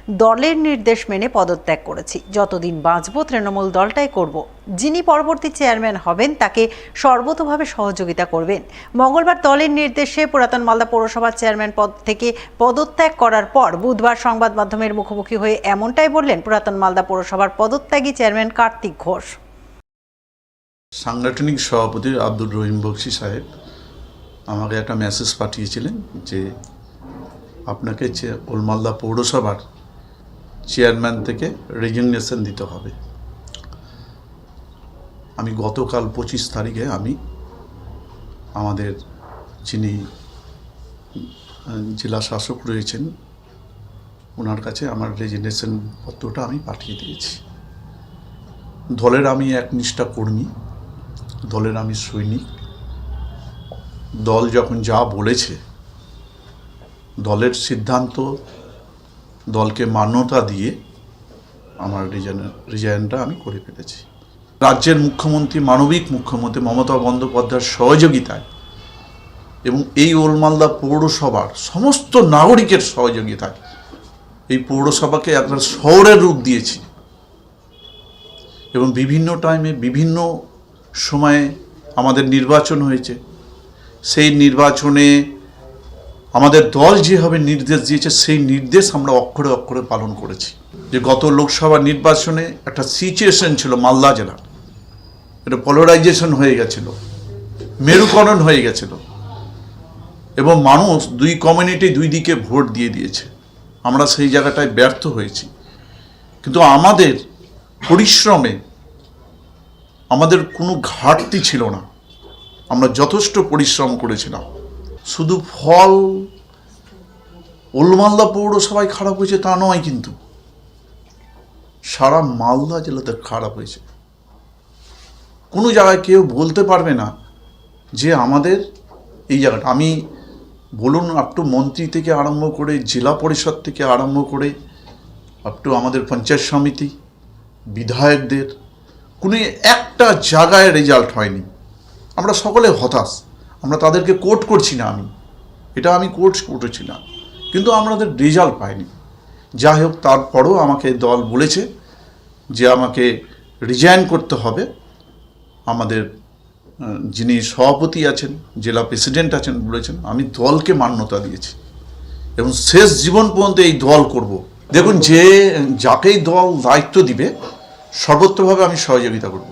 দলের নির্দেশ মেনে পদত্যাগ করেছি। যতদিন বাঁচব তৃণমূল দলটাই করব। যিনি পরবর্তী চেয়ারম্যান হবেন তাকে সর্বতোভাবে সহযোগিতা করবেন। মঙ্গলবার দলের নির্দেশে পুরাতন মালদা পৌরসভার চেয়ারম্যান পদ থেকে পদত্যাগ করার পর বুধবার সংবাদ মাধ্যমের মুখোমুখি হয়ে এমনটাই বললেন পুরাতন মালদা পৌরসভার পদত্যাগী চেয়ারম্যান কার্তিক ঘোষ। সাংগঠনিক সভাপতি আব্দুর রহিম বক্সি সাহেব আমাকে একটা মেসেজ পাঠিয়েছিলেন যে আপনাকে ওলমালদা পৌরসভার চেয়ারম্যান থেকে রেজিগনেশন দিতে হবে। আমি গতকাল 25 তারিখে আমি আমাদের যিনি জেলা শাসক রয়েছেন ওনার কাছে আমার রেজিগনেশন পত্রটা আমি পাঠিয়ে দিয়েছি। দলের আমি একনিষ্ঠ কর্মী, দলের আমি সৈনিক। দল যখন যা বলেছে, দলের সিদ্ধান্ত, দলকে মান্যতা দিয়ে আমার রিজাইনটা আমি করে ফেলেছি। রাজ্যের মুখ্যমন্ত্রী, মানবিক মুখ্যমন্ত্রী মমতা বন্দ্যোপাধ্যায়ের সহযোগিতায় এবং এই ওলমালদা পৌরসভার সমস্ত নাগরিকের সহযোগিতায় এই পৌরসভাকে একবার শহরের রূপ দিয়েছি এবং বিভিন্ন টাইমে বিভিন্ন সময়ে আমাদের নির্বাচন হয়েছে। সেই নির্বাচনে আমাদের দল যেভাবে নির্দেশ দিয়েছে সেই নির্দেশ আমরা অক্ষরে অক্ষরে পালন করেছি। যে গত লোকসভা নির্বাচনে একটা সিচুয়েশন ছিল মালদা জেলার, এটা পোলারাইজেশন হয়ে গেছিল, মেরুকরণ হয়ে গেছিল এবং মানুষ দুই কমিউনিটি দুই দিকে ভোট দিয়ে দিয়েছে। আমরা সেই জায়গাটায় ব্যর্থ হয়েছি, কিন্তু আমাদের পরিশ্রমে আমাদের কোনো ঘাটতি ছিল না। আমরা যথেষ্ট পরিশ্রম করেছিলাম। শুধু ফল ওলমালদা পৌরসভায় খারাপ হয়েছে তা নয়, কিন্তু সারা মালদা জেলাতে খারাপ হয়েছে। কোনো জায়গায় কেউ বলতে পারবে না যে আমাদের এই জায়গাটা, আমি বলুন আপ টু মন্ত্রী থেকে আরম্ভ করে জেলা পরিষদ থেকে আরম্ভ করে আপ টু আমাদের পঞ্চায়েত সমিতি, বিধায়কদের কোনো একটা জায়গায় রেজাল্ট হয়নি। আমরা সকলে হতাশ। আমরা তাদেরকে কোর্ট করছি না, আমি কোর্ট করেছি না, কিন্তু আমাদের রেজাল্ট পাইনি। যাই হোক, তারপরেও আমাকে দল বলেছে যে আমাকে রিজাইন করতে হবে। আমাদের যিনি সভাপতি আছেন, জেলা প্রেসিডেন্ট আছেন, বলেছেন। আমি দলকে মান্যতা দিয়েছি এবং শেষ জীবন পর্যন্ত এই দল করব। দেখুন, যাকেই দল দায়িত্ব দিবে সর্বত্রভাবে আমি সহযোগিতা করব।